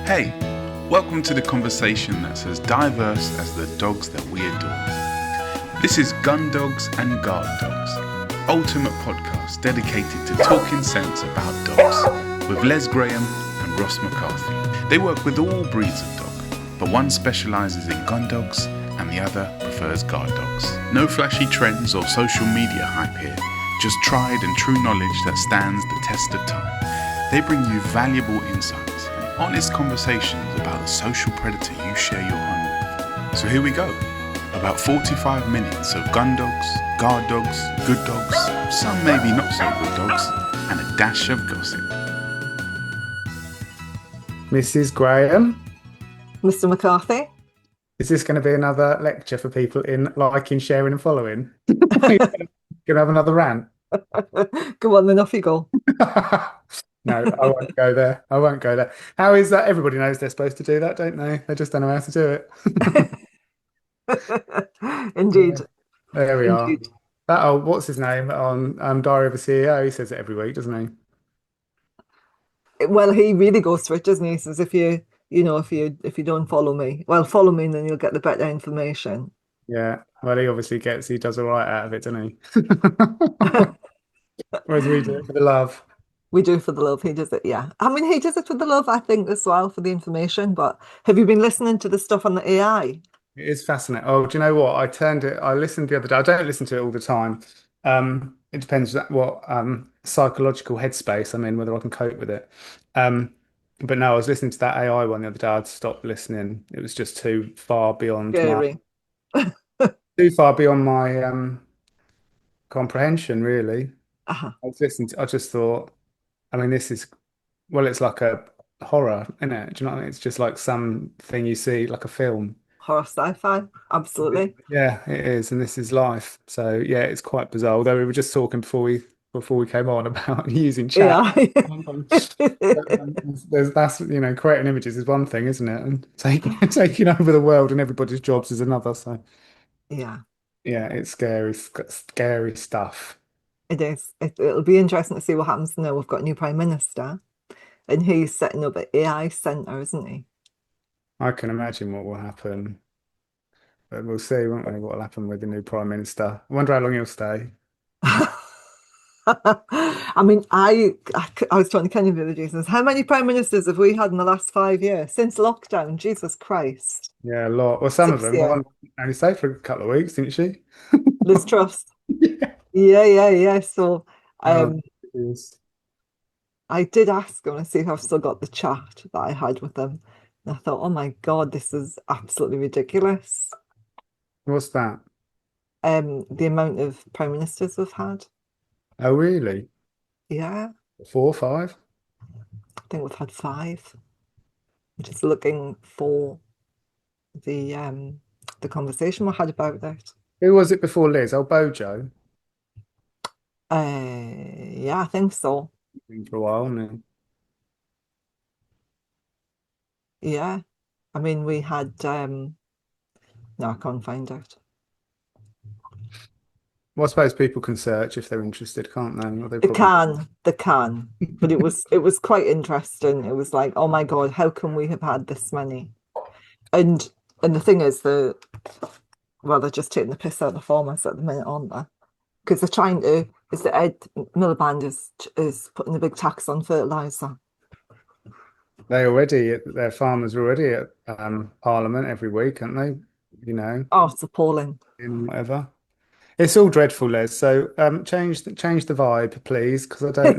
Hey, welcome to the conversation that's as diverse as the dogs that we adore. This is Gundogs and Guard Dogs, ultimate podcast dedicated to talking sense about dogs with Les Graham and Ross McCarthy. They work with all breeds of dog, but one specialises in gun dogs and the other prefers guard dogs. No flashy trends or social media hype here, just tried and true knowledge that stands the test of time. They bring you valuable insights and honest conversations about the social predator you share your home with. So here we go. About 45 minutes of gun dogs, guard dogs, good dogs, some maybe not so good dogs, and a dash of gossip. Mrs. Graham, Mr. McCarthy. is this going to be another lecture for people in liking, sharing and following? Going to have another rant? Go on then, off you go. No, I won't go there. I won't go there. How is that? Everybody knows they're supposed to do that, don't they? They just don't know how to do it. Indeed. There we are. Indeed. What's his name on Diary of a CEO? He says it every week, doesn't he? Well, he really goes for it, doesn't he? He says if you don't follow me, well, follow me and then you'll get the better information. Yeah. Well, he does all right out of it, doesn't he? Whereas we do it for the love. We do for the love. He does it, yeah. I mean, he does it for the love, I think, as well, for the information. But have you been listening to the stuff on the AI? It is fascinating. Oh, do you know what? I listened the other day. I don't listen to it all the time. It depends what psychological headspace I'm in, whether I can cope with it. But no, I was listening to that AI one the other day. I'd stopped listening. It was just too far beyond Scary. my comprehension, really. Uh-huh. I just thought, I mean, it's like a horror, isn't it? Do you know what I mean? It's just like something you see, like a film. Horror sci-fi, absolutely. Yeah, it is, and this is life. So yeah, it's quite bizarre. Although we were just talking before we came on about using chat. Yeah. That's creating images is one thing, isn't it? And taking over the world and everybody's jobs is another. So Yeah, it's scary stuff. it is. It'll be interesting to see what happens now. We've got a new Prime Minister and he's setting up an AI centre, isn't he? I can imagine what will happen, but we'll see, won't we? What will happen with the new Prime Minister? I wonder how long he'll stay. I mean, I was talking to Kenny the other day. Says, how many prime ministers have we had in the last 5 years since lockdown? Jesus Christ! Yeah, a lot. Well, some of them. Yeah. One only stayed for a couple of weeks, didn't she? Liz Truss. Yeah. Yeah. So, Yes. I did ask him to see if I've still got the chat that I had with him, and I thought, oh my God, this is absolutely ridiculous. What's that? The amount of prime ministers we've had. Oh, really? Yeah, 4 or 5? I think we've had 5. I'm just looking for the conversation we had about that. Who was it before Liz? Oh, Bojo. Yeah, I think so. Been for a while, hasn't Yeah, I mean we had no, I can't find out. Well, I suppose people can search if they're interested, can't they? Or They can, but it was quite interesting. It was like, oh my God, how can we have had this many? And the thing is, they're just taking the piss out of the farmers at the minute, aren't they? Because they're trying to. Is the Ed Miliband is putting a big tax on fertilizer. Their farmers are already at Parliament every week, aren't they? Oh, it's appalling. In whatever. It's all dreadful, Les. So change the vibe, please, because I don't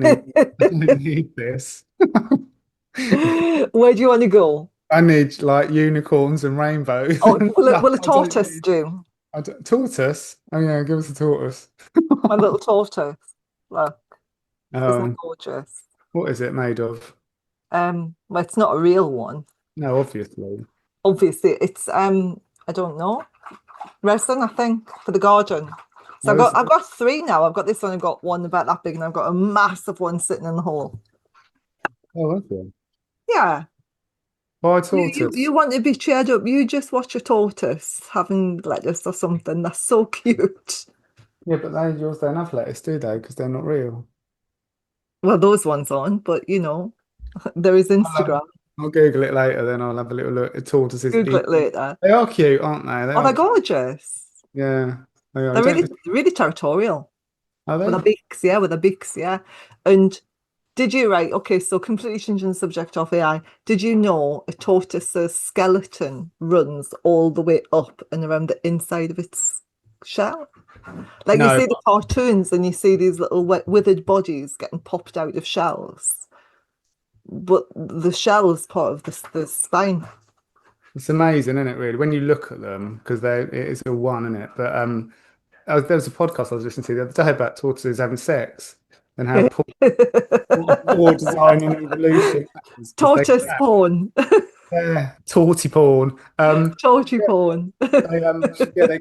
need this. Where do you want to go? I need like unicorns and rainbows. Oh, will a tortoise do? Tortoise? Oh yeah, give us a tortoise. My little tortoise. Look, isn't Oh, that gorgeous? what is it made of? Well, it's not a real one. No, obviously. Obviously, it's I don't know, resin, I think, for the garden. So I've got 3 now. I've got this one. I've got one about that big, and I've got a massive one sitting in the hole. Oh, okay. Yeah. Why tortoise? You want to be cheered up? You just watch a tortoise having lettuce or something. That's so cute. Yeah, but yours don't have lettuce, do they? Because they're not real. Well, those ones aren't, but there is Instagram. I'll Google it later, then I'll have a little look at tortoises. Google it later. They are cute, aren't they? They Oh, are they're cute. gorgeous. Yeah. They are. You They're don't, really territorial are with their they? beaks, yeah, with their beaks, yeah. And did you, right? Okay, so completely changing the subject of AI. Did you know a tortoise's skeleton runs all the way up and around the inside of its shell? Like you No. see the cartoons and you see these little withered bodies getting popped out of shells, but the shell is part of the spine. It's amazing, isn't it, really, when you look at them, because it is a one, isn't it? But there was a podcast I was listening to the other day about tortoises having sex and how poor design and evolution is because Tortoise porn. torty porn. Torty porn. They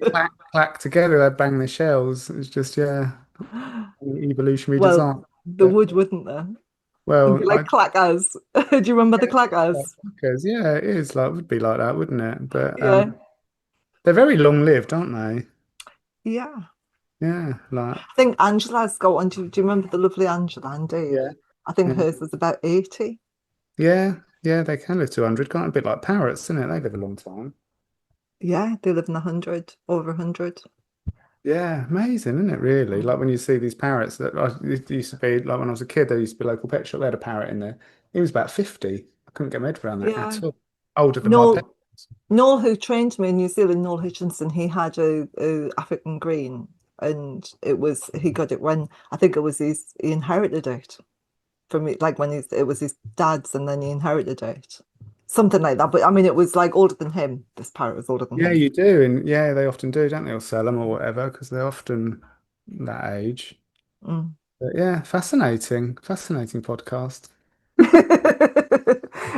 clack together, they bang their shells. It's just evolutionary Well, design. the But, wood, wouldn't there? It'd well, be like clackers. Do you remember the clackers? yeah, it is like would be like that, wouldn't it? But Yeah. they're very long lived, aren't they? Yeah. Yeah, like I think Angela's got one. Do you remember the lovely Angela and Dave? yeah, I think yeah, hers was about 80. yeah. They can live to 100, can't a bit like parrots, isn't it? They live a long time. Yeah, they live in 100, over 100. Yeah, amazing, isn't it? Really, like when you see these parrots that it used to be like when I was a kid, there used to be a local pet shop. They had a parrot in there. He was about 50. I couldn't get my head around that Yeah. at all. Older than my pet. Noel, Noel, who trained me in New Zealand, Noel Hitchinson, he had a African green, and he got it when I think he inherited it from me, like when it was his dad's, and then he inherited it, something like that. But I mean, it was like older than him. This parrot was older than Yeah, him. you do, and yeah, they often do, don't they? Or sell them or whatever because they're often that age. Mm. But yeah, fascinating podcast.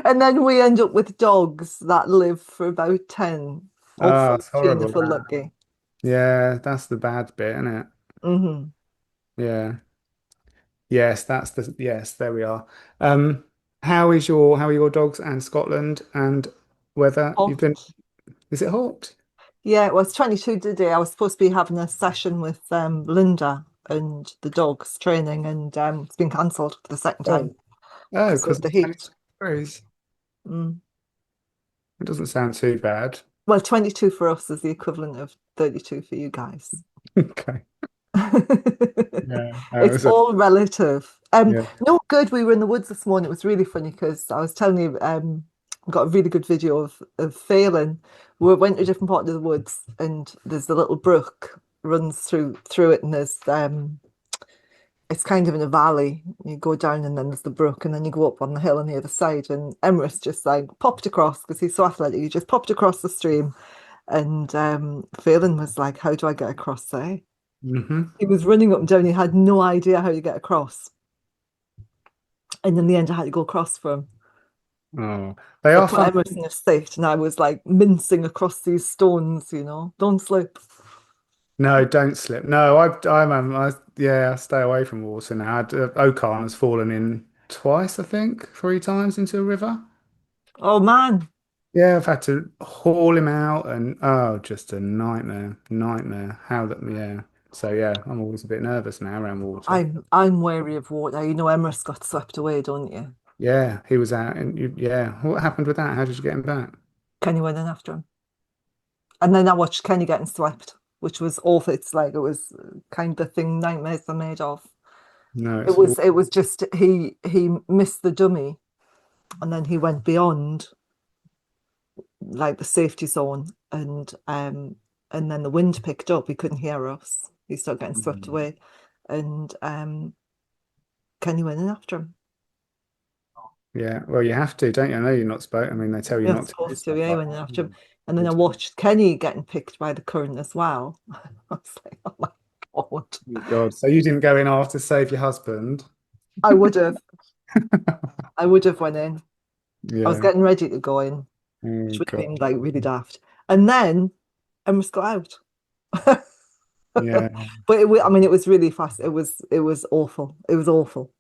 And then we end up with dogs that live for about 10 or Oh, it's 14 horrible if we're that. lucky. Yeah, that's the bad bit, isn't it? Hmm. Yeah. Yes, yes, there we are. How are your dogs and Scotland and weather? Oh, Is it hot? yeah, it was 22 today. I was supposed to be having a session with Linda and the dogs training, and it's been cancelled for the second Oh, time oh, because because of the heat. degrees. Mm. It doesn't sound too bad. Well, 22 for us is the equivalent of 32 for you guys. Okay. Yeah. It's all relative. Yeah. No good. We were in the woods this morning. It was really funny because I was telling you, got a really good video of Phelan. We went to a different part of the woods, and there's a little brook runs through it, and there's it's kind of in a valley. You go down, and then there's the brook, and then you go up on the hill on the other side. And Emrys just like popped across because he's so athletic. He just popped across the stream, and Phelan was like, "How do I get across there?" Hmm. He was running up and down. He had no idea how to get across. And in the end, I had to go across for him. Oh, they So I are put fun. Emerson in a seat and I was like mincing across these stones, don't slip. No, don't slip. No, I stay away from water now. Okan has fallen in twice, I think, 3 times into a river. Oh man, Yeah, I've had to haul him out and oh, just a nightmare. Yeah. So yeah, I'm always a bit nervous now around water. I'm wary of water. You know, Emerson got swept away, don't you? Yeah, he was out and yeah. What happened with that? How did you get him back? Kenny went in after him. And then I watched Kenny getting swept, which was awful. It's like it was kind of the thing nightmares are made of. No, It was it was just he missed the dummy and then he went beyond like the safety zone and then the wind picked up. He couldn't hear us. He started getting swept away. And Kenny went in after him. yeah. Well, you have to, don't you? I know you're not supposed. I mean, they tell you You're not not to do supposed to, stuff yeah, he like went in that. after him. And then I watched Kenny getting picked by the current as well. I was like, oh my God. Oh, God. So you didn't go in after to save your husband? I would have. I would have went in. I was Yeah. getting ready to go in, Oh which would have God. been like really daft. And then Emma's got out. Yeah. But I mean, it was really fast. It was awful. It was awful.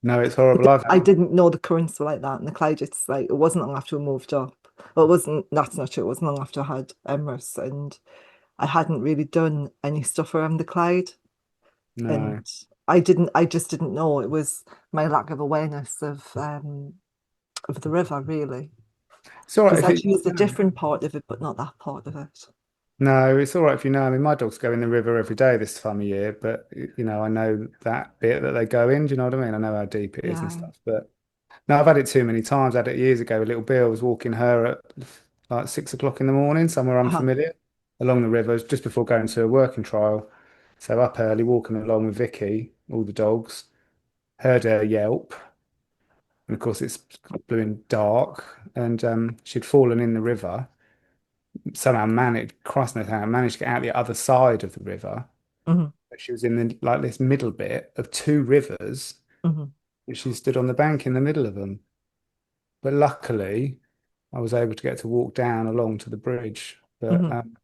No, it's horrible. I didn't know the currents were like that, and the cloud. It's like it wasn't long after we moved up. Well, it wasn't. That's not true. It wasn't long after I had Emrys, and I hadn't really done any stuff around the cloud, No. and I just didn't know. It was my lack of awareness of of the river, really. It's all right Because if I'd it. used a different part of it, but not that part of it. No, it's all right if you know. I mean, my dogs go in the river every day this time of year, but I know that bit that they go in. Do you know what I mean? I know how deep it is and Yeah. stuff. But no, I've had it too many times. I had it years ago with little Bill. I was walking her at like 6 o'clock in the morning, somewhere Uh-huh. unfamiliar, along the river just before going to a working trial. So up early, walking along with Vicky, all the dogs, heard her yelp, and of course it's blowing dark, and she'd fallen in the river. Somehow managed, Christ knows how, managed to get out the other side of the river. Hmm. But she was in the like this middle bit of two rivers, Hmm. and she stood on the bank in the middle of them. But luckily, I was able to get to walk down along to the bridge. But Hmm.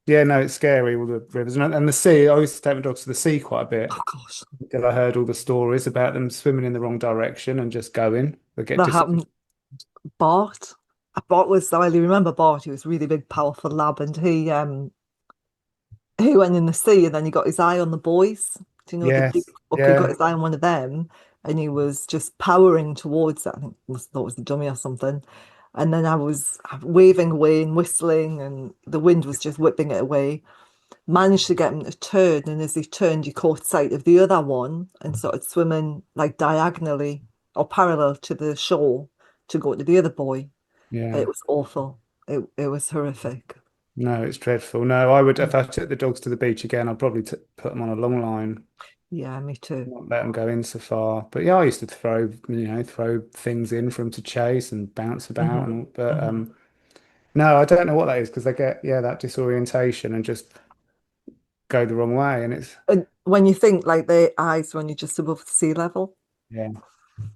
yeah, no, it's scary, all the rivers and the sea. I used to take my dogs to the sea quite a Oh bit gosh, because I heard all the stories about them swimming in the wrong direction and just going. They get that disoriented. happened. Bart. Bart was, I really remember Bart. He was a really big, powerful lab, and he went in the sea, and then he got his eye on the boys. Do you know the big Yes, buck? He got yeah, his eye on one of them, and he was just powering towards it. I think must thought it was the dummy or something. And then I was waving away and whistling, and the wind was just whipping it away. Managed to get him to turn, and as he turned, he caught sight of the other one and started swimming like diagonally or parallel to the shore to go to the other boy. yeah. It was awful. It was horrific. No, it's dreadful. No, I would if I took the dogs to the beach again, I'd probably t put them on a long line, Yeah, me too. not let them go in so far. But yeah, I used to throw things in for them to chase and bounce about Hmm. and all. But Hmm. no, I don't know what that is because they get that disorientation and just go the wrong way, and it's And when you think like their eyes when you're just above the sea level yeah,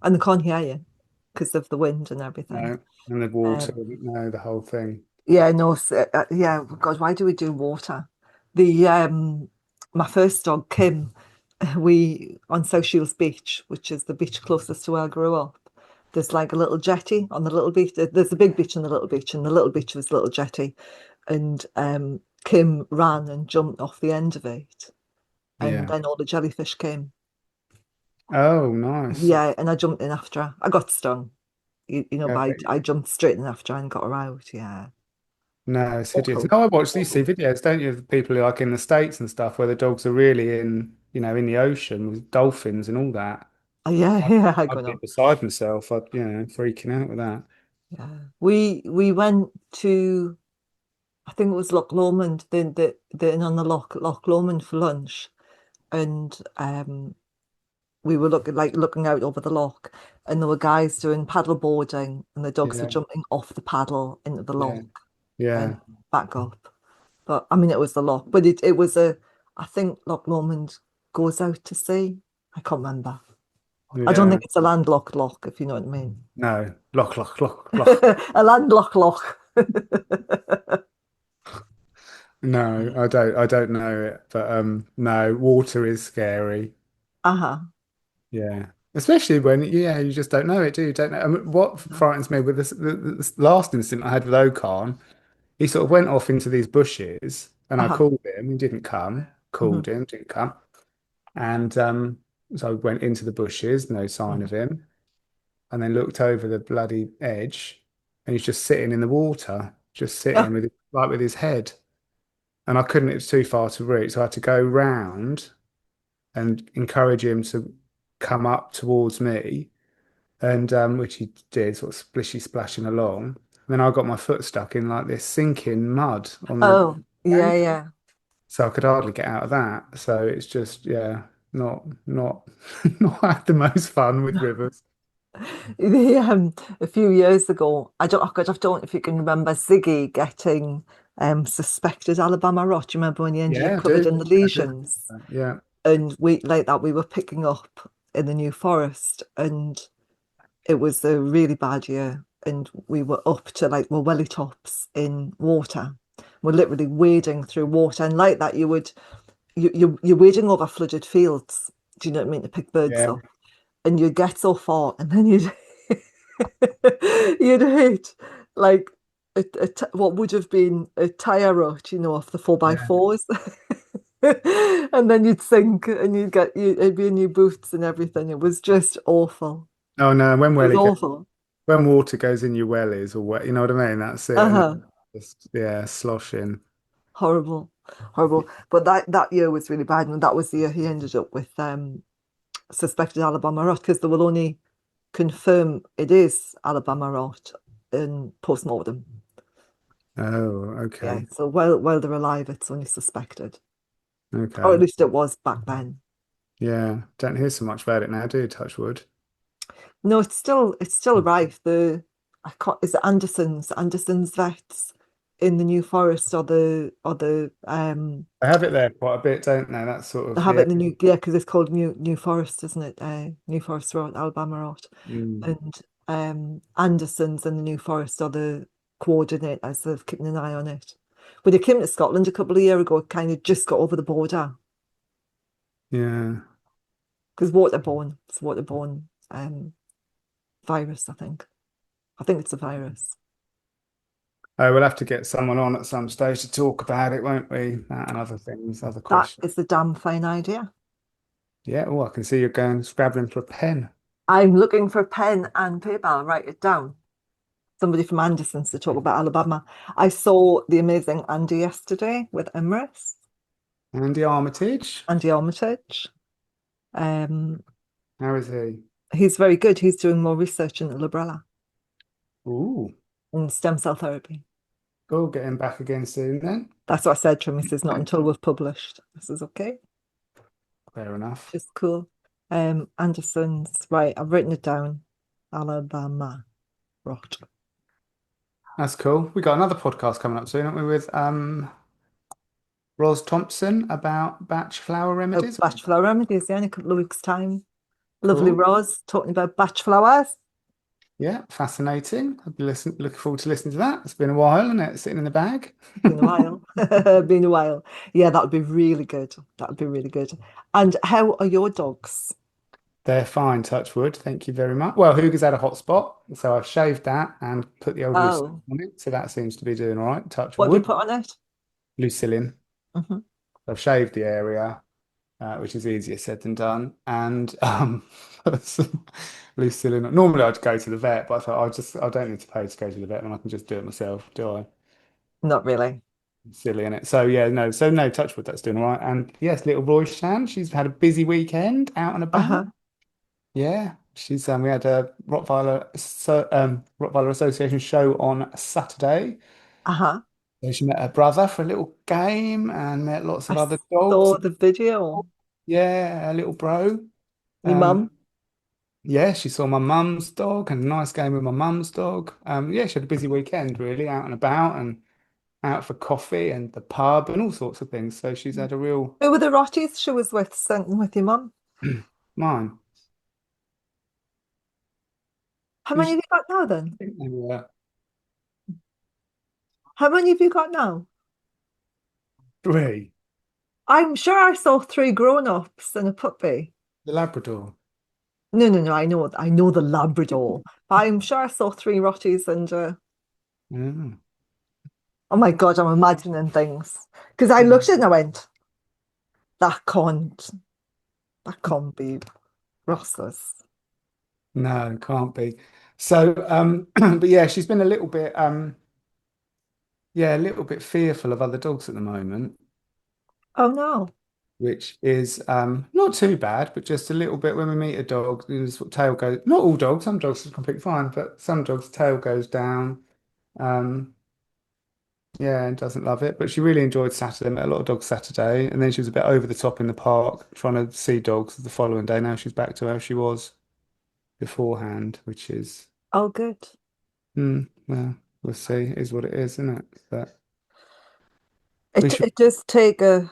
and they can't hear you because of the wind and everything. no, and the water, Um, no, the whole thing. yeah, no, yeah. God, why do we do water? The My first dog, Kim, we on South Shields Beach, which is the beach closest to where I grew up. There's like a little jetty on the little beach. There's a big beach and the little beach, and the little beach was a little jetty. And Kim ran and jumped off the end of it, and Yeah. then all the jellyfish came. Oh, nice. Yeah, and I jumped in after her. I got stung, but Okay. I jumped straight in after her and got her out. Yeah, No, it's hideous. awful, No, I watch these see awful. videos, don't you, of people who like in the States and stuff where the dogs are really in the ocean with dolphins and all that. Yeah, I'd, yeah, I I'd got be up. beside myself. I'd freaking out with that. Yeah, we went to I think it was Loch Lomond, the inn on the Loch Lomond for lunch, and we were looking out over the loch, and there were guys doing paddle boarding, and the dogs were Yeah, jumping off the paddle into the yeah, loch and yeah, back up. But I mean, it was the loch, but it was I think Loch Lomond goes out to sea. I can't remember. I don't yeah. think it's a landlocked loch, if you know what I mean. No, loch. A landlocked loch. No, I don't know it, but no, water is scary. Uh-huh. Yeah, especially when you just don't know it, do you? Don't know. I mean, what frightens me with this last incident I had with Okan, he sort of went off into these bushes, and I Uh-huh. called him. He didn't come. Hmm. Called him, didn't come. And so I went into the bushes, no sign of Hmm. him, and then looked over the bloody edge, and he's just sitting in the water, just Yeah. sitting with his head. And I couldn't, it was too far to reach. So I had to go round and encourage him to come up towards me, and which he did, sort of splishy splashing along. And then I got my foot stuck in like this sinking mud on the Oh, yeah, bank. yeah. So I could hardly get out of that. So it's just, yeah, not not had the most fun with rivers. A few years ago, I don't know if you can remember Ziggy getting suspected Alabama rot. Do you remember when he ended up Yeah, I covered do. in the I do. lesions? Yeah, And we like that we were picking up in the New Forest, and it was a really bad year, and we were up to like we're welly tops in water. We're literally wading through water, and like that, you're wading over flooded fields. Do you know what I mean? To pick birds yeah, up, and you get so far, and then you'd hit like what would have been a tire rut, off the four by yeah. fours. And then you'd sink and it'd be in your boots and everything. It was just awful. Oh no, It was awful. when water goes in your wellies or wet, you know what I mean? That's it. And Uh-huh. then just, yeah, sloshing. Horrible, horrible. But that year was really bad, and that was the year he ended up with suspected Alabama rot because they will only confirm it is Alabama rot in post-mortem. Oh, Yeah, okay. so while they're alive, it's only suspected, or at Okay. least it was back then. Yeah. Don't hear so much about it now, do you, touch wood? No, it's still alive. I can't, is it Anderson's vets in the New Forest They have it there quite a bit, don't they? That's sort they of, have it yeah. in the New, because it's called New Forest, isn't it? New Forest Road, Alabama Road. Mm. And Anderson's and the New Forest are the coordinators. They've keeping an eye on it. When they came to Scotland a couple of years ago, it kind of just got over the border Yeah. because waterborne. It's waterborne virus, I think. I think it's a virus. Oh, we'll have to get someone on at some stage to talk about it, won't we? That and other things, other That questions. is a damn fine idea. Yeah, oh, I can see you're going scrabbling for a pen. I'm looking for a pen and paper. I'll write it down. Somebody from Anderson's to talk about Alabama. I saw the amazing Andy yesterday with Emrys, Andy Armitage, Andy Armitage. Um, how is he? he's very good. He's doing more research in the Librella Ooh, and stem cell therapy. go get him back again soon then. That's what I said to him. He says, not until we've published. This is okay. Fair enough. Just cool. Anderson's, right, I've written it down. Alabama rot. That's cool. We got another podcast coming up soon, haven't we, with Ros Thompson about batch flower Oh, remedies. batch flower remedies, yeah, in a couple of weeks' time. Lovely Cool. Rose talking about batch flowers. Yeah, fascinating. Looking forward to listening to that. It's been a while, isn't it? Sitting in the bag. Been a while. Been a while. Yeah, that would be really good. That would be really good. And how are your dogs? They're fine, touch wood. Thank you very much. Well, Hugo's had a hot spot, so I've shaved that and put the old Lucillin Oh, on it. So that seems to be doing all right. Touch what have you wood. put on it? Lucillin. Hmm. I've shaved the area, which is easier said than done. And Lucillin. Normally I'd go to the vet, but I thought I don't need to pay to go to the vet, and I can just do it myself, do I? Not really. Silly in it. So yeah, no. So no, touch wood. That's doing all right. And yes, little Roixzan. She's had a busy weekend out and about. Uh-huh. Yeah, she's we had a Rottweiler Association show on Saturday. Uh-huh. So she met her brother for a little game and met lots I of other dogs. saw the video. Yeah, a little bro. Me Um, mum. yeah, she saw my mum's dog and a nice game with my mum's dog. Yeah, she had a busy weekend really, out and about and out for coffee and the pub and all sorts of things. So she's had a real Who were the Rotties she was with, sent with your mum? mine. How Who's many have you got now then? think they were How many have you got now? three. I'm sure I saw three grown-ups and a puppy. The Labrador. No, no, no, I know the Labrador. But I'm sure I saw three Rotties and Yeah. oh my God, I'm imagining things. Because I looked at it and I went, that can't, that can't be Ross's. No, can't be. So, but yeah, she's been a little bit, yeah, a little bit fearful of other dogs at the moment, Oh no. which is not too bad, but just a little bit when we meet a dog, the sort of tail goes, not all dogs, some dogs are completely fine, but some dogs' tail goes down. Um, yeah, and doesn't love it. But she really enjoyed Saturday, met a lot of dogs Saturday, and then she was a bit over the top in the park trying to see dogs the following day. Now she's back to how she was beforehand, which is. Oh, good. Well, we'll see. It is what it is, isn't it? But we It should. it does take a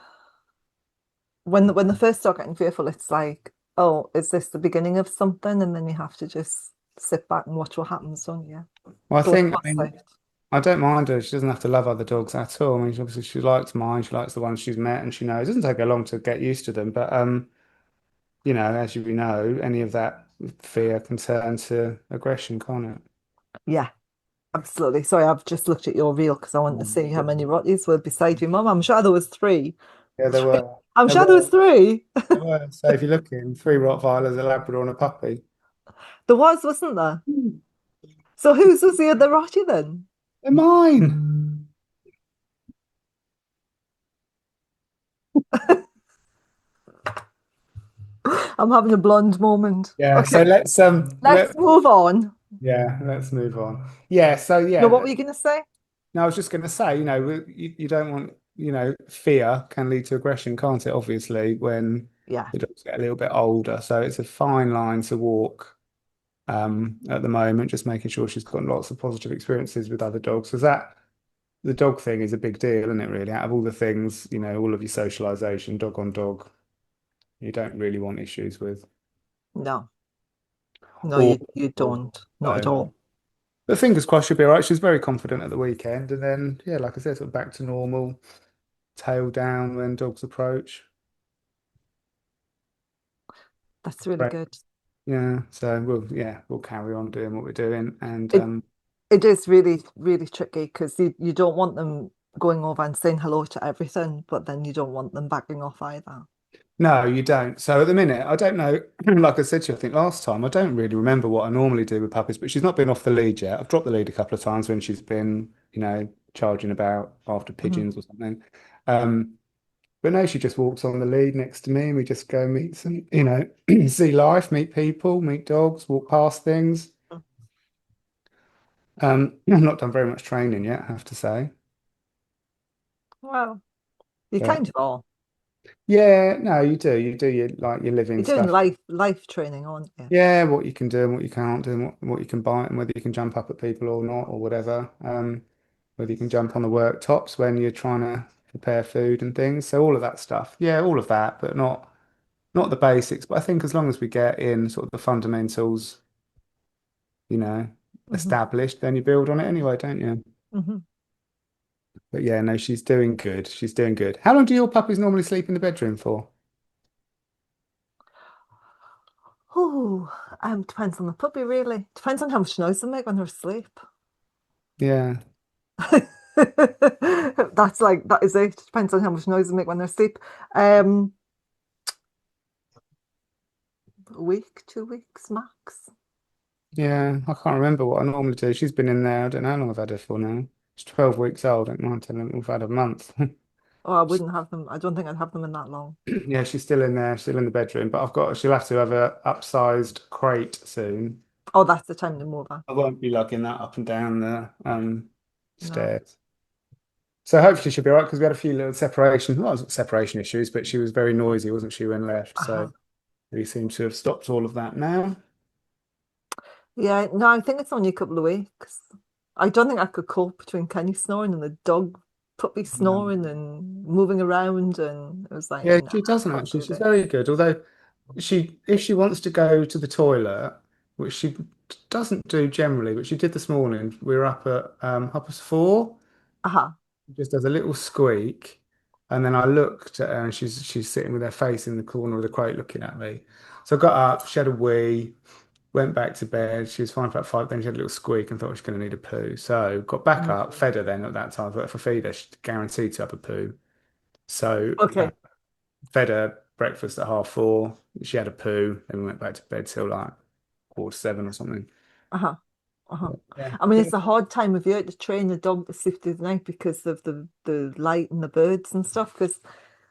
when they first start getting fearful, it's like, oh, is this the beginning of something? And then you have to just sit back and watch what happens, don't you? Well, I Go think. I past mean, it. I don't mind her. She doesn't have to love other dogs at all. I mean, obviously, she likes mine. She likes the ones she's met, and she knows. It doesn't take her long to get used to them. But as you know, any of that fear can turn to aggression, can't it? Yeah, absolutely. Sorry, I've just looked at your reel because I wanted to see how many Rotties were beside your mum. I'm sure there was three. Yeah, there were. I'm There sure there was were. three. There were. So if you're looking, three Rottweilers, a Labrador, and a puppy. There was, wasn't there? So whose was the other Rotty then? They're mine. I'm having a blonde moment. Yeah, Okay, so let's let's move on. let's move on. Yeah, so No, what yeah, were you going to say? no, I was just going to say, you don't want, fear can lead to aggression, can't it? Obviously, when Yeah, the dogs get a little bit older, so it's a fine line to walk. At the moment, just making sure she's got lots of positive experiences with other dogs, because that the dog thing is a big deal, isn't it? Really, out of all the things, all of your socialization, dog on dog, you don't really want issues with. no, no, Or, you or don't, not at so. all. But fingers crossed she'll be all right. She was very confident at the weekend, and then yeah, like I said, sort of back to normal, tail down when dogs approach. That's really Right. good. Yeah, so we'll carry on doing what we're doing, and It it is really, really tricky because you don't want them going over and saying hello to everything, but then you don't want them backing off either. no, you don't. So at the minute, I don't know. Like I said to you, I think last time, I don't really remember what I normally do with puppies, but she's not been off the lead yet. I've dropped the lead a couple of times when she's been, charging about after Mhm, pigeons or something. Um, But no, she just walks on the lead next to me and we just go meet some, see life, meet people, meet dogs, walk past things. mhm. I've not done very much training yet, I have to say. Well, you But kind of are. yeah, no, you do. You do your living You're doing stuff. life training, aren't you? Yeah, what you can do and what you can't do and what you can bite and whether you can jump up at people or not or whatever. Whether you can jump on the worktops when you're trying to prepare food and things. So all of that stuff. Yeah, all of that, but not the basics. But I think as long as we get in sort of the fundamentals, you know, Hmm. established, then you build on it anyway, don't you? Hmm. But yeah, no, she's doing good. She's doing good. How long do your puppies normally sleep in the bedroom for? Oh, depends on the puppy, really. Depends on how much noise they make when they're asleep. Yeah, That is it. Depends on how much noise they make when they're asleep. Um, a week, 2 weeks max. yeah. I can't remember what I normally do. She's been in there. I don't know how long I've had her for now. She's 12 weeks old. I don't mind telling we've had a month. Oh, I wouldn't have them. I don't think I'd have them in that long. Yeah, she's still in there, still in the bedroom. But she'll have to have a upsized crate soon. Oh, that's the time to move on. I won't be lugging that up and down the No. stairs. So hopefully she'll be all right because we had a few little separation issues, but she was very noisy, wasn't she, when left? So Uh-huh. we seem to have stopped all of that now. Yeah, no, I think it's only a couple of weeks. I don't think I could cope between Kenny snoring and the dog puppy Um, snoring and moving around, and it was like, yeah, nah, she doesn't I can't actually. do She's this. very good. Although if she wants to go to the toilet, which she doesn't do generally, but she did this morning. We were up at 4:30. Uh-huh. She just does a little squeak, and then I looked at her, and she's sitting with her face in the corner of the crate looking at me. So I got up, she had a wee. Went back to bed. She was fine for about 5. Then she had a little squeak and thought she was going to need a poo. So got back Mhm. up, fed her then at that time. But if I feed her, she's guaranteed to have a poo. So Okay. fed her breakfast at 4:30. She had a poo. Then we went back to bed till like 7:15 or something. Uh-huh. Uh-huh. Yeah. I mean, it's a hard time of year to train the dog to sleep through the night because of the light and the birds and stuff. Because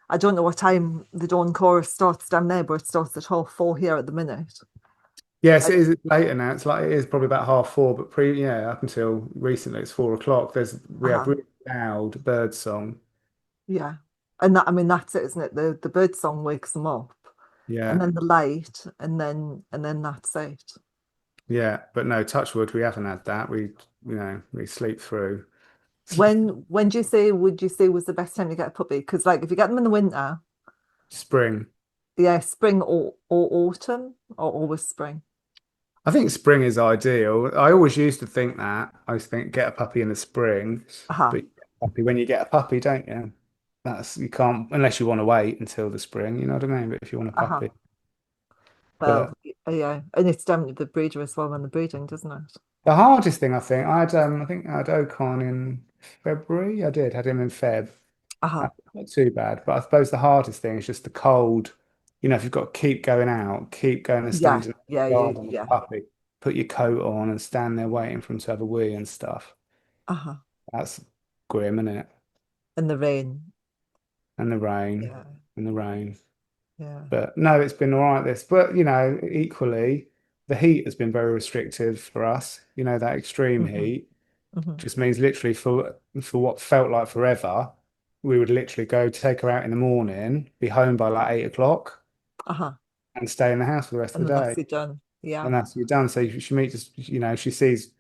I don't know what time the dawn chorus starts down there, but it starts at 4:30 here at the minute. Yes, Uh, it is later now. It is probably about 4:30, but up until recently it's 4 o'clock. We have uh-huh. really loud bird song. Yeah. And that, I mean, that's it, isn't it? The bird song wakes them up, and Yeah. then the light, and then that's it. Yeah. But no, touch wood, we haven't had that. We sleep through. When do you say would you say was the best time to get a puppy? Because like if you get them in the winter, Spring. yeah, spring or autumn or always spring. I think spring is ideal. I always used to think that. I used to think get a puppy in the spring, Uh-huh. but you get a puppy when you get a puppy, don't you? You can't unless you want to wait until the spring, you know what I mean? But if you want a Uh-huh. puppy. Well, But yeah, and it's down to the breeder as well when they're breeding, doesn't it? the hardest thing I think I had Ocon in February. Had him in Feb. Uh-huh. Not too bad, but I suppose the hardest thing is just the cold. If you've got to keep going out, keep going and Yeah, standing in yeah, the yeah, garden with the yeah, puppy. put your coat on and stand there waiting for him to have a wee and stuff. Uh-huh. That's grim, isn't it? In the rain. And the rain, Yeah. and the rain. Yeah. But no, it's been all right this. But equally, the heat has been very restrictive for us. That extreme Hmm. heat Hmm. just means literally for what felt like forever, we would literally go take her out in the morning, be home by like 8 o'clock, Uh-huh. and stay in the house for the rest of And the then that's day. it done. And Yeah. that's you're done. So she meets, she sees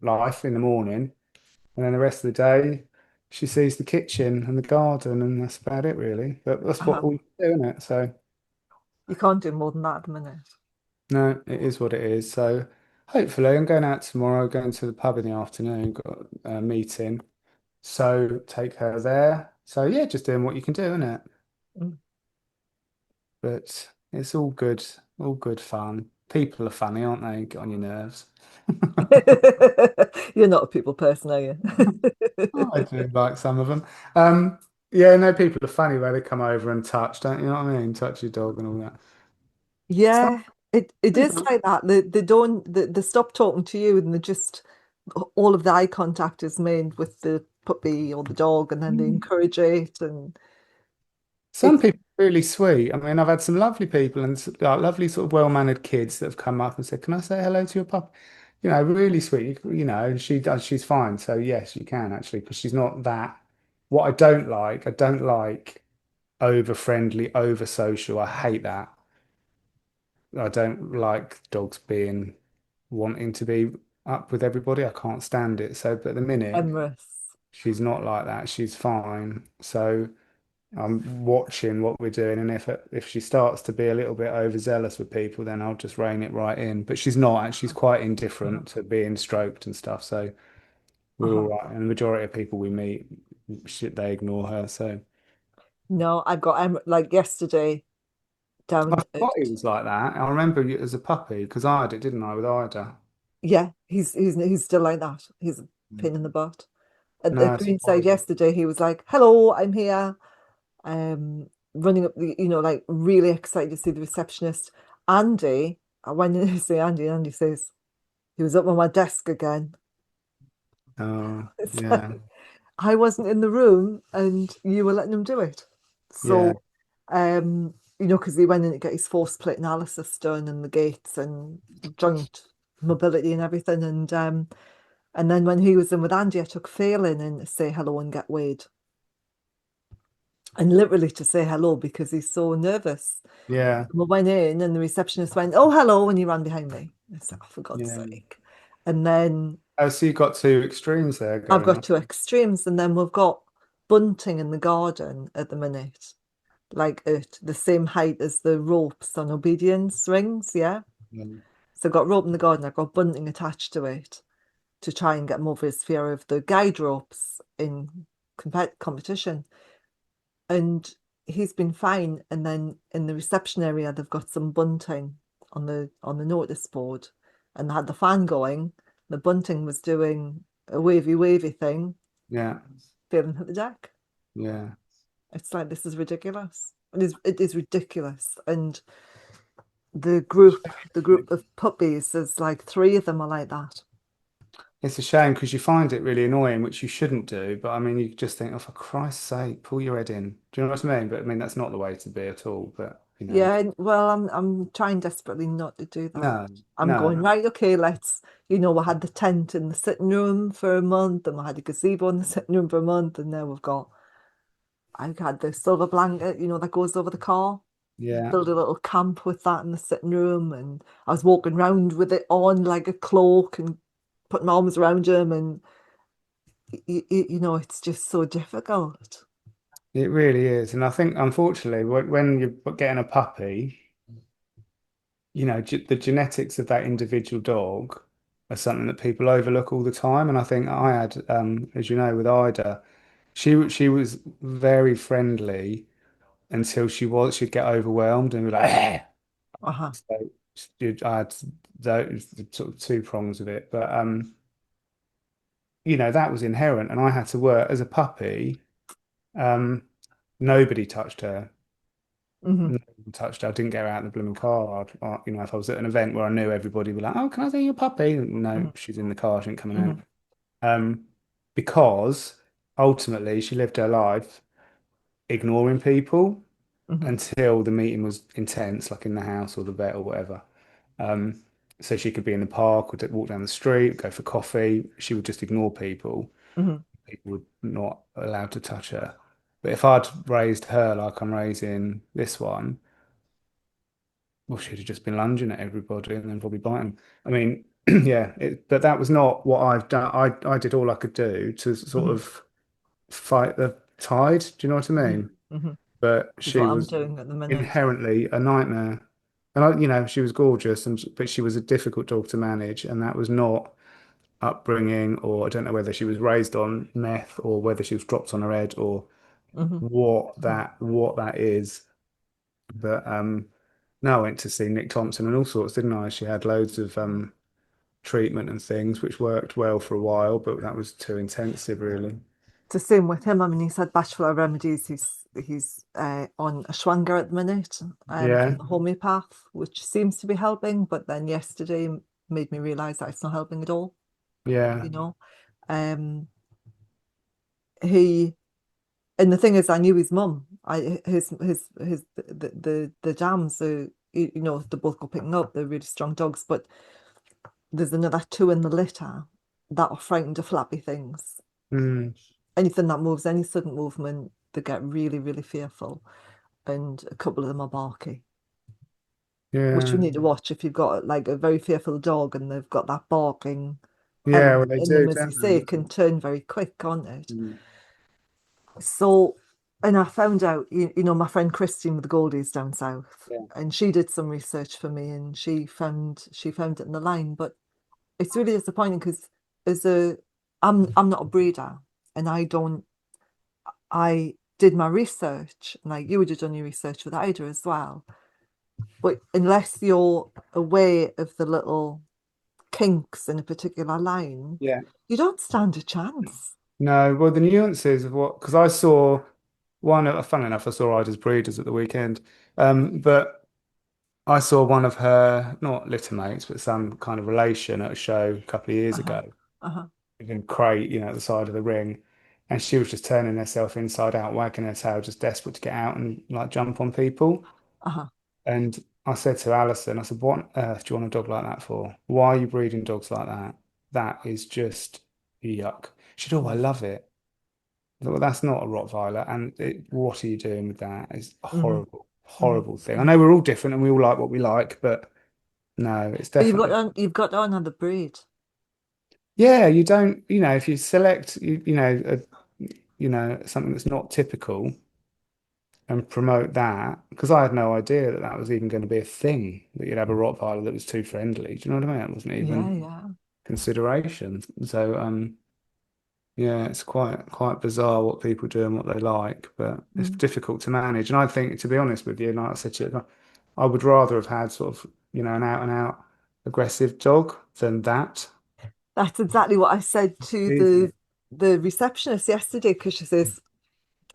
life in the morning, and then the rest of the day, she sees the kitchen and the garden, and that's about it, really. But that's what Uh-huh. we do, isn't it? So You can't do more than that at the minute. no, it is what it is. So hopefully, I'm going out tomorrow, going to the pub in the afternoon, got a meeting. So take her there. So yeah, just doing what you can do, isn't it? Mm. But it's all good fun. People are funny, aren't they? Get on your nerves. You're not a people person, are you? I do like some of them. Yeah, no, people are funny where they come over and touch, don't you know what I mean? Touch your dog and all that. Some Yeah, it is people, like that. They don't they stop talking to you and they just all of the eye contact is made with the puppy or the dog and then they encourage it and some it's people are really sweet. I mean, I've had some lovely people and lovely sort of well-mannered kids that have come up and said, "Can I say hello to your pup?" Really sweet. And she does. She's fine. So yes, you can actually, because she's not that. What I don't like over friendly, over social. I hate that. I don't like dogs being wanting to be up with everybody. I can't stand it. So, but at the minute, amorous. she's not like that. She's fine. So I'm watching what we're doing, and if she starts to be a little bit overzealous with people, then I'll just rein it right in. But she's not, and she's quite indifferent to being stroked and stuff. So we're all Uh-huh. right. And the majority of people we meet, they ignore her. So No, I've got like yesterday I down forgot he at was like that. I remember you as a puppy because I had it, didn't I, with Ida? yeah, he's still like that. He's a pain in the butt. At No, it's Greenside horrible. yesterday, he was like, "Hello, I'm here." Running up the, like really excited to see the receptionist. Andy, I went in to see Andy, and Andy says, he was up on my desk again. Oh, It's yeah, like I wasn't in the room and you were letting him do it. yeah, So, because he went in to get his force plate analysis done and the gaits and joint mobility and everything. And then when he was in with Andy, I took Phelan in to say hello and get weighed. And literally to say hello because he's so nervous. yeah, We went in and the receptionist went, "Oh, hello," and he ran behind me. I said, "Oh, for God's yeah. sake." And then Oh, so you've got two extremes there I've going got on. two extremes, and then we've got bunting in the garden at the minute, like at the same height as the ropes on obedience rings. Yeah. Mm. So I've got rope in the garden, I've got bunting attached to it to try and get him over his fear of the guide ropes in competition. And he's been fine. And then in the reception area, they've got some bunting on the notice board, and they had the fan going. The bunting was doing a wavy thing, Yeah, failing hit the deck. yeah. It's like this is ridiculous. It is ridiculous. And the group of puppies, there's like three of them are like that. It's a shame because you find it really annoying, which you shouldn't do. But I mean, you just think, oh, for Christ's sake, pull your head in. Do you know what I mean? But I mean, that's not the way to be at all. But Yeah, well, I'm trying desperately not to do that. no, I'm no, going, right, okay, we had the tent in the sitting room for a month, and we had a gazebo in the sitting room for a month, and now I had the silver blanket, that goes over the car. yeah. Build a little camp with that in the sitting room, and I was walking around with it on like a cloak and putting my arms around him, and it's just so difficult. It really is. And I think, unfortunately, when you're getting a puppy, the genetics of that individual dog are something that people overlook all the time. And I think I had, as you know, with Ida, she was very friendly until she'd get overwhelmed and be like, "Eh." Uh-huh. So I had those sort of two prongs of it. But that was inherent, and I had to work as a puppy. Um, nobody touched her. Hmm. touched her. I didn't get her out in the blooming car. If I was at an event where I knew everybody would be like, "Oh, can I see your puppy?" No, Hmm. she's in the car. She ain't coming Hmm. out. Um, because ultimately she lived her life ignoring people Hmm. until the meeting was intense, like in the house or the vet or whatever. Um, so she could be in the park or walk down the street, go for coffee. She would just ignore people. Hmm. People would not allowed to touch her. But if I'd raised her like I'm raising this one, well, she'd have just been lunging at everybody and then probably biting. I mean, yeah, but that was not what I've done. I did all I could do to sort Hmm. of fight the tide. Do you know what I Hmm. mean? Hmm. But Is she what I'm was doing at the minute. inherently a nightmare. And she was gorgeous, but she was a difficult dog to manage, and that was not upbringing, or I don't know whether she was raised on meth or whether she was dropped on her head or Hmm. what that is. But no, I went to see Nick Thompson and all sorts, didn't I? She had loads of treatment and things, which worked well for a while, but that was too intensive, really. It's the same with him. I mean, he's had bachelor remedies. He's on ashwagandha at the minute, from Yeah, the homeopath, which seems to be helping. But then yesterday made me realise that it's not helping at all. yeah, You know, um, he and the thing is, I knew his mum. The dams are they both go picking up. They're really strong dogs, but there's another two in the litter that are frightened of flappy things. mm, Anything that moves, any sudden movement, they get really, really fearful. And a couple of them are barky, which you yeah, need to watch if you've got like a very fearful dog and they've got that barking yeah. Well, element they in them, do, as you don't say, they? it can turn very quick, can't it? Mm. So, and I found out, my friend Christine with the Goldies down south, Yeah, and she did some research for me, and she found it in the line. But it's really disappointing because as a, I'm not a breeder, and I did my research, like you would have done your research with Ida as well. But unless you're aware of the little kinks in a particular line, yeah. you don't stand a chance. No, well, the nuances of because I saw one, fun enough, I saw Ida's breeders at the weekend. But I saw one of her, not litter mates, but some kind of relation at a show a couple of years Uh-huh. ago, Uh-huh. in crate, at the side of the ring. And she was just turning herself inside out, wagging her tail, just desperate to get out and like jump on people. Uh-huh. And I said to Alison, I said, what on earth do you want a dog like that for? Why are you breeding dogs like that? That is just yuck. She said, oh, I love it. I thought, well, that's not a Rottweiler. And what are you doing with that? It's a Hmm. horrible, Hmm. horrible thing. I Hmm. know we're all different and we all like what we like, but no, it's But you've got definitely, on you've got on another breed. yeah, you don't, if you select, something that's not typical and promote that, because I had no idea that that was even going to be a thing, that you'd have a Rottweiler that was too friendly. Do you know what I mean? It wasn't Yeah, even yeah. consideration. So, yeah, it's quite bizarre what people do and what they like, but it's Mm. difficult to manage. And I think, to be honest with you, like I said to you, I would rather have had sort of, an out and out aggressive dog than that. That's exactly what I said to Easy. the receptionist yesterday because she says,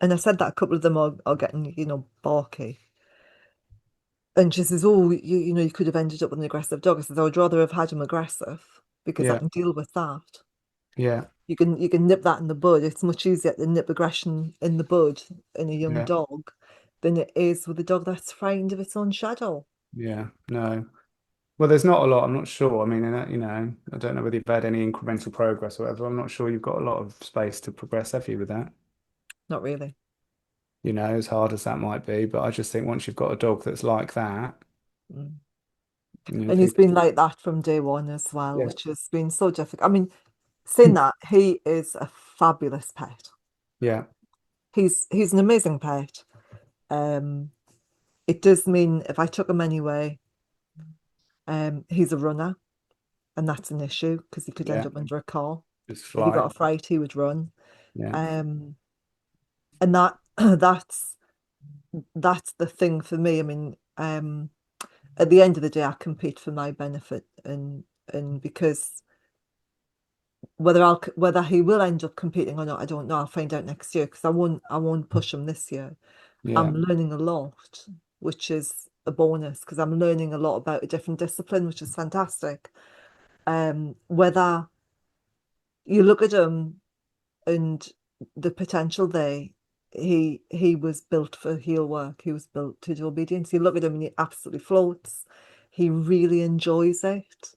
and I said that a couple of them are getting, barky. And she says, "Oh, you could have ended up with an aggressive dog." I said, "I would rather have had him aggressive because I Yeah, can deal with that. yeah, You can nip that in the bud. It's much easier to nip aggression in the bud in a young yeah, dog than it is with a dog that's frightened of its own shadow." yeah. No. Well, there's not a lot. I'm not sure. I mean, I don't know whether you've had any incremental progress or whatever. I'm not sure you've got a lot of space to progress, have you, with that? Not really. As hard as that might be. But I just think once you've got a dog that's like that, Mm. you know, And he's people, been like that from day one as well, yeah, which has been so difficult. I mean, saying that, he is a fabulous pet. yeah, He's an amazing pet. Um, it does mean if I took him anyway, he's a runner, and that's an issue because he could end yeah, up under a car. just If he fly. got a fright, he would run. Yeah, Um, and that's the thing for me. I mean, at the end of the day, I compete for my benefit, and because whether he will end up competing or not, I don't know. I'll find out next year because I won't push him this year. yeah, I'm learning a lot. which is a bonus because I'm learning a lot about a different discipline, which is fantastic. Whether you look at him and the potential there, he was built for heel work. He was built to do obedience. You look at him and he absolutely floats. He really enjoys it.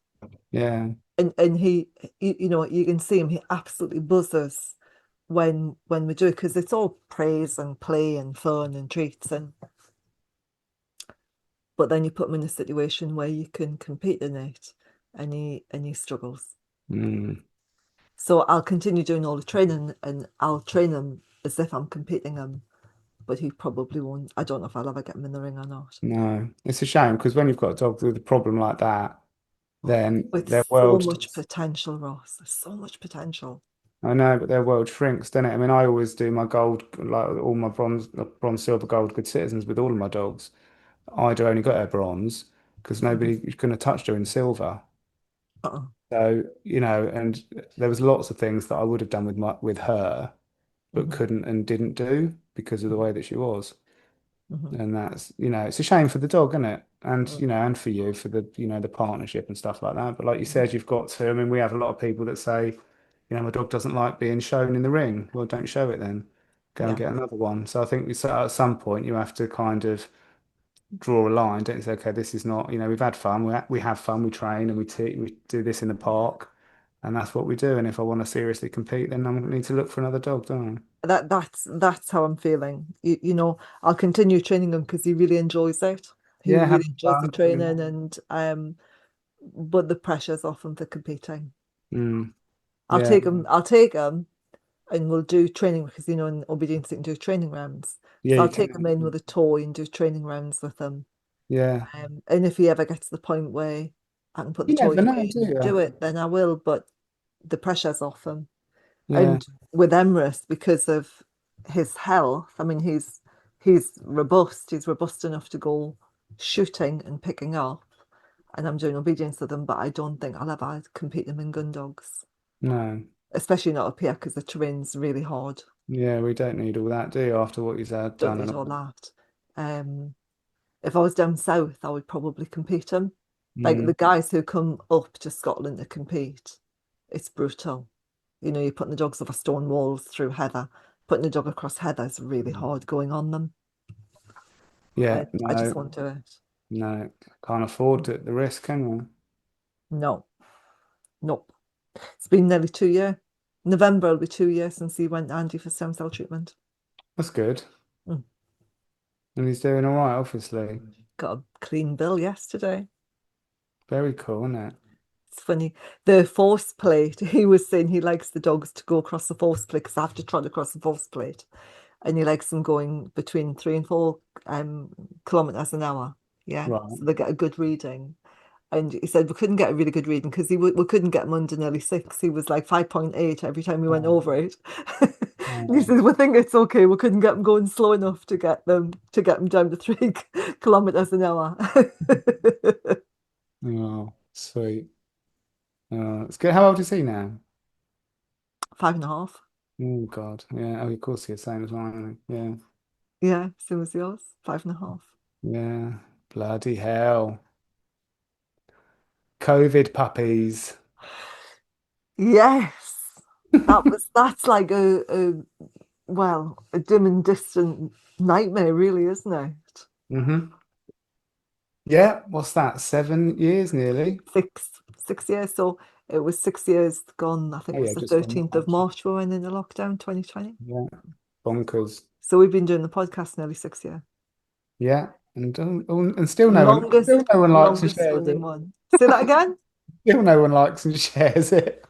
Yeah. And he, you know, you can see him, he absolutely buzzes when we do it because it's all praise and play and fun and treats, and but then you put him in a situation where you can compete in it, and he struggles. Mm. So I'll continue doing all the training, and I'll train him as if I'm competing him, but he probably won't. I don't know if I'll ever get him in the ring or not. No, it's a shame because when you've got a dog with a problem like that, then With their so world much does. potential, Ross. There's so much potential. I know, but their world shrinks, doesn't it? I mean, I always do my gold, like all my bronze, silver, gold, good citizens with all of my dogs. Ida only got her bronze because Mhm. nobody couldn't have touched her in silver. Uh-uh. So, and there was lots of things that I would have done with her, but Mhm. couldn't and didn't do because of the Mhm. way that she was. Mhm. And that's, it's a shame for the dog, isn't it? And, Mhm. and for you, for the, the partnership and stuff like that. But like you Mhm. said, you've got to, I mean, we have a lot of people that say, my dog doesn't like being shown in the ring. Well, don't show it then. Go and Yeah. get another one. So I think at some point you have to kind of draw a line. Don't you say, okay, this is not, we've had fun. We have fun. We train and we do this in the park. And that's what we do. And if I want to seriously compete, then I need to look for another dog, don't I? That's how I'm feeling. You know, I'll continue training him because he really enjoys it. He Yeah, really having enjoys the fun. training, and but the pressure's off him for competing. Mm, I'll yeah. take him. I'll take him, and we'll do training because you know in obedience you can do training rounds. Yeah, So I'll you take him in can. with a toy and do training rounds with him. Yeah. And if he ever gets to the point where I can put the You toy never know, away do and you? do it, then I will. But the pressure's off him. Yeah. And with Emrys, because of his health, I mean, he's robust. He's robust enough to go shooting and picking up. And I'm doing obedience with him, but I don't think I'll ever compete him in gun dogs, No. especially not up here because the terrain's really hard. Yeah, we don't need all that, do you, after what he's had Don't done and need all all. that. Um, if I was down south, I would probably compete him. Like Mm, the guys who come up to Scotland to compete, it's brutal. You know, you're putting the dogs over stone walls through heather. Putting the dog across heather is really hard going on them. yeah, I just no, won't do it. no. Can't afford the risk, can we? No, nope. It's been nearly 2 years. November will be 2 years since he went Andy for stem cell treatment. That's good. Mm. And he's doing all right, obviously. Got a clean bill yesterday. Very cool, isn't it? It's funny. The force plate, he was saying he likes the dogs to go across the force plate because I have to trot across the force plate. And he likes them going between 3 and 4 kilometers an hour. Yeah. Right. So they get a good reading. And he said we couldn't get a really good reading because we couldn't get him under nearly 6. He was like 5.8 every time we went Oh, over it. And he oh, says we think it's okay. We couldn't get them going slow enough to get them down to 3 kilometers an hour. oh, sweet. Oh, it's good. How old is he now? 5.5. Oh, God. Yeah. Oh, of course, he's the same as mine. Yeah. Yeah, same as yours. 5.5. Yeah. Bloody hell. COVID puppies. Yes. That's like a dim and distant nightmare, really, isn't it? Mm-hmm. Yeah. What's that? 7 years nearly. 6 years. So it was 6 years gone. I think Oh, it was yeah, the just gone 13th of March. March we went into lockdown 2020. Yeah. Bonkers. So we've been doing the podcast nearly 6 years. Yeah. And still Longest, no one likes and longest shares running it. one. Say that again. Still no one likes and shares it.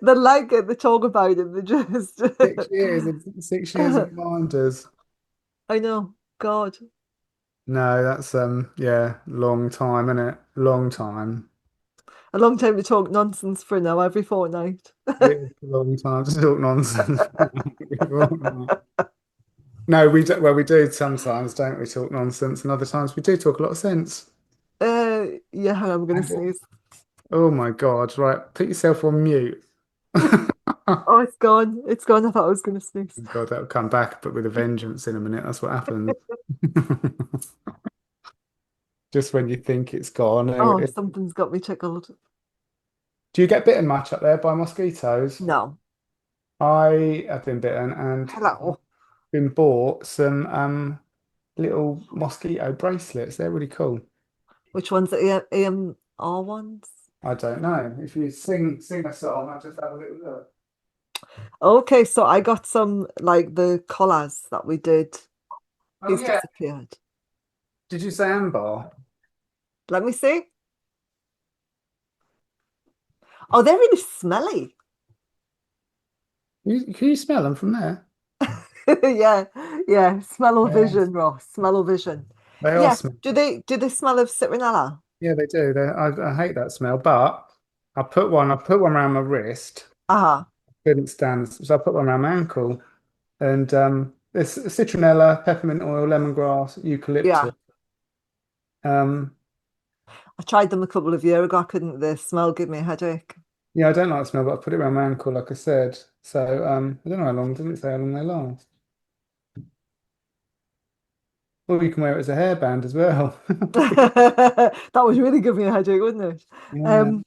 They like it, they talk about it, they just 6 years and 6 years of reminders. I know, God. No, that's yeah, long time, isn't it? Long time. A long time to talk nonsense for now, every fortnight. It is a long time to talk nonsense. No, we do, well, we do sometimes, don't we, talk nonsense, and other times we do talk a lot of sense. Yeah, hang on, I'm gonna And sneeze. oh my God, right, put yourself on mute. Oh, it's gone. It's gone. I thought I was going to sneeze. God, that'll come back, but with a vengeance in a minute. That's what happens. Just when you think it's gone. Oh, something's got me tickled. Do you get bitten much up there by mosquitoes? No. I have been bitten and Hello. been bought some little mosquito bracelets. They're really cool. Which ones are AMR ones? I don't know. If you sing a song, I'll just have a little look. Okay, so I got some like the collars that we did. Oh He's yeah. disappeared. Did you say amber? Let me see. Oh, they're really smelly. Can you smell them from there? Yeah, yeah. Yeah. Smell-o-vision, Ross. Smell-o-vision. They are Yeah. smell. Do they smell of citronella? Yeah, they do. I hate that smell, but I put one around my wrist. Ah, Couldn't stand, so I put one around my ankle. And there's citronella, peppermint oil, lemongrass, eucalyptus. yeah. Um, I tried them a couple of years ago. I couldn't. The smell gave me a headache. yeah, I don't like the smell, but I put it around my ankle, like I said. So I don't know how long. Didn't say how long they last. Or you can wear it as a hairband as well. That would really give me a headache, wouldn't it? Yeah. Um,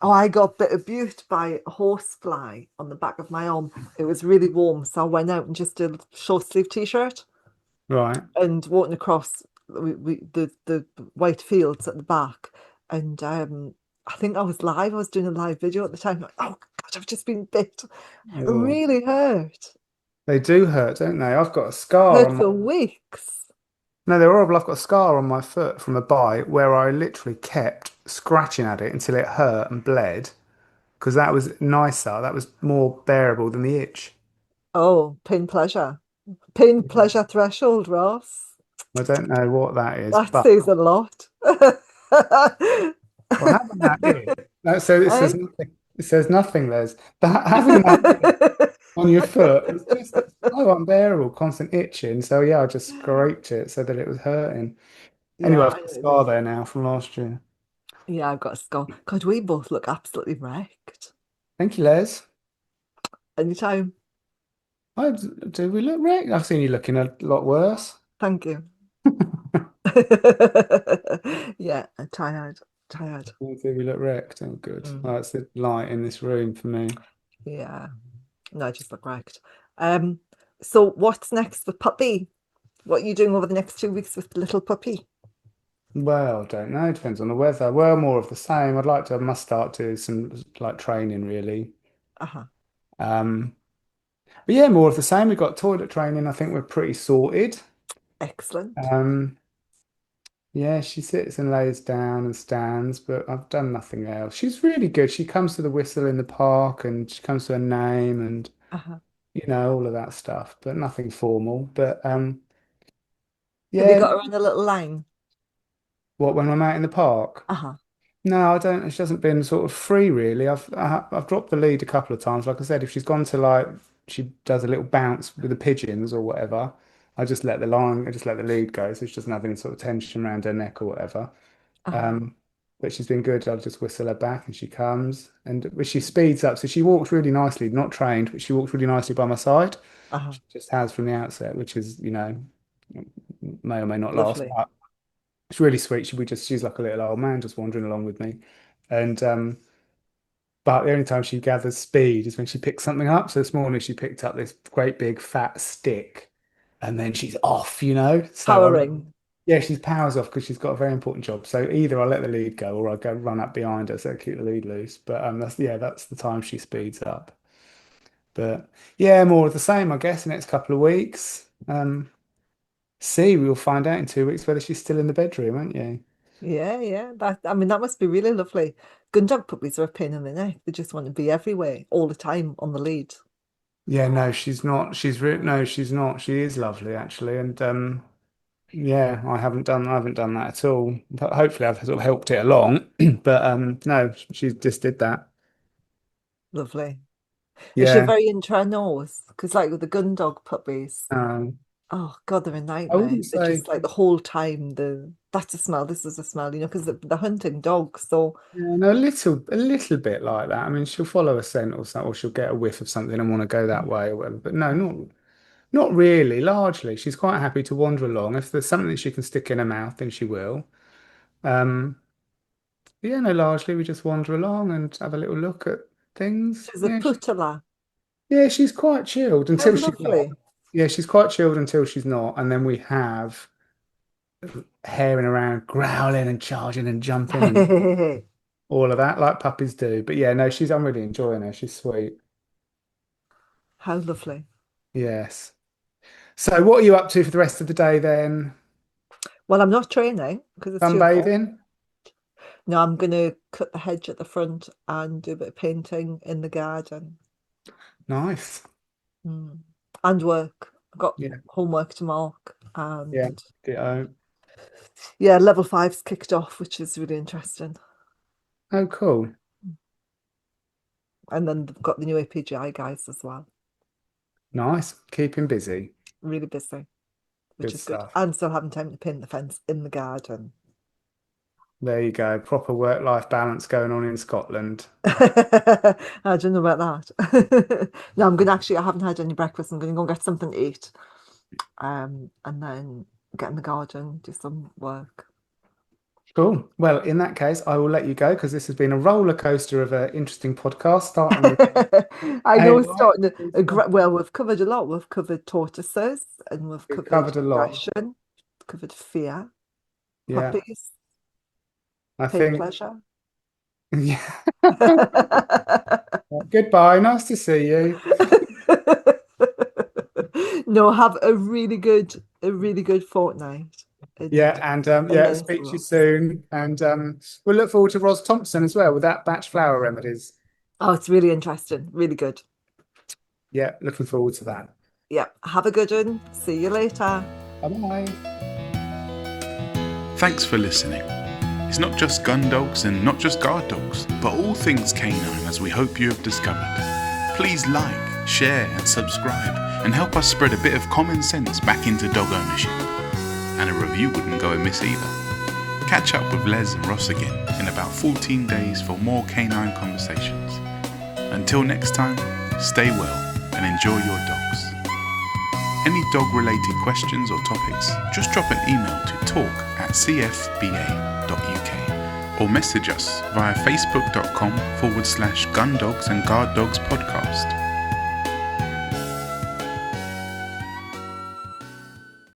oh, I got bit abused by a horsefly on the back of my arm. It was really warm, so I went out and just did a short sleeve t-shirt Right. and walking across the white fields at the back. And I think I was live. I was doing a live video at the time. Like, oh God, I've just been bit. It Oh. really hurt. They do hurt, don't they? I've got a scar Hurt on my. for weeks. No, they're horrible. I've got a scar on my foot from a bite where I literally kept scratching at it until it hurt and bled. Because that was nicer. That was more bearable than the itch. Oh, pain pleasure. Pain pleasure threshold, Ross. I don't know what that is, That but says a lot. well, having that itch. No, so it Eh? says nothing. It says nothing. There's that having that itch on your foot. It's just so unbearable, constant itching. So yeah, I just scraped it so that it was hurting. Anyway, Yeah, I've I got know a what you scar mean. there now from last year. Yeah, I've got a scar. God, we both look absolutely wrecked. Thank you, Les. Anytime. Do we look right? I've seen you looking a lot worse. Thank you. Yeah, I'm tired. Tired. Do we look wrecked? Oh, good. Mm, Oh, it's the light in this room for me. yeah. No, I just look wrecked. Um, so what's next for puppy? What are you doing over the next 2 weeks with the little puppy? Well, don't know. Depends on the weather. Well, more of the same. I must start to some like training really. Uh-huh. Um, but yeah, more of the same. We've got toilet training. I think we're pretty sorted. Excellent. Um, yeah, she sits and lays down and stands, but I've done nothing else. She's really good. She comes to the whistle in the park and she comes to her name and Uh-huh. all of that stuff, but nothing formal. But Have you yeah, got her on a little line? what when I'm out in the park? Uh-huh. No, I don't. She hasn't been sort of free really. I've dropped the lead a couple of times. Like I said, if she's gone to like she does a little bounce with the pigeons or whatever, I just let the lead go, so she doesn't have any sort of tension around her neck or whatever. Uh-huh. Um, but she's been good. I'll just whistle her back and she comes and but she speeds up. So she walks really nicely, not trained, but she walks really nicely by my side. Uh-huh. She just has from the outset, which is, may or may not last. Lovely. But it's really sweet. She's like a little old man just wandering along with me. And but the only time she gathers speed is when she picks something up. So this morning she picked up this great big fat stick and then she's off. So Powering. yeah, she's powers off because she's got a very important job. So either I let the lead go or I go run up behind her so I keep the lead loose. But that's the time she speeds up. But yeah, more of the same, I guess, next couple of weeks. We'll find out in 2 weeks whether she's still in the bedroom, won't you? Yeah, yeah. That must be really lovely. Gundog puppies are a pain in the neck. They just want to be everywhere all the time on the lead. Yeah, no, she's not. No, she's not. She is lovely actually, and yeah, I haven't done that at all. But hopefully, I've sort of helped it along. But no, she just did that. Lovely. Is she Yeah. very into her nose? Because like with the Gundog puppies, Um, Oh God, they're a I nightmare. wouldn't They're say, just like the whole time that's a smell, this is a smell, because they're hunting dogs. So yeah, no, a little bit like that. I mean, she'll follow a scent or something, or she'll get a whiff of something and want to go that way or whatever. But no, not really. Largely, she's quite happy to wander along. If there's something that she can stick in her mouth, then she will. Um, yeah, no, largely we just wander along and have a little look at things. she's a putala. Yeah, she's quite chilled How until she's not. lovely. Yeah, she's quite chilled until she's not, and then we have herring around, growling and charging and jumping and all of that, like puppies do. But yeah, no, I'm really enjoying her. She's sweet. How lovely. Yes. So, what are you up to for the rest of the day then? Well, I'm not training because it's too hot. Sunbathing? No, I'm gonna cut the hedge at the front and do a bit of painting in the garden. Nice. And work. I've got Yeah. homework to mark, Yeah. and Ditto. yeah, level 5's kicked off, which is really interesting. Oh, cool. And then they've got the new APGI guys as well. Nice. Keeping busy. Really busy, which Good is good. stuff. And still having time to paint the fence in the garden. There you go. Proper work-life balance going on in Scotland. I don't know about that. No, I haven't had any breakfast. I'm gonna go and get something to eat. And then get in the garden, do some work. Cool. Well, in that case, I will let you go because this has been a roller coaster of an interesting podcast. Starting with I know it's AI. starting well, we've covered a lot. We've covered tortoises and we've We've covered covered a lot. aggression, covered fear, Yeah, puppies, I pain, think. pleasure. Yeah. Goodbye. Nice to see you. No, have a really good fortnight. Yeah, and yeah, then speak to you Ross. soon. And we'll look forward to Ros Thompson as well with that batch flower remedies. Oh, it's really interesting. Really good. Yeah, looking forward to that. Yeah. Have a good one. See you later. Bye-bye. Thanks for listening. It's not just gun dogs and not just guard dogs, but all things canine, as we hope you have discovered. Please like, share and subscribe and help us spread a bit of common sense back into dog ownership. And a review wouldn't go amiss either. Catch up with Les and Ross again in about 14 days for more canine conversations. Until next time, stay well and enjoy your dogs. Any dog-related questions or topics, just drop an email to talk@cfba.uk or message us via facebook.com/Gundogs and Guard Dogs podcast.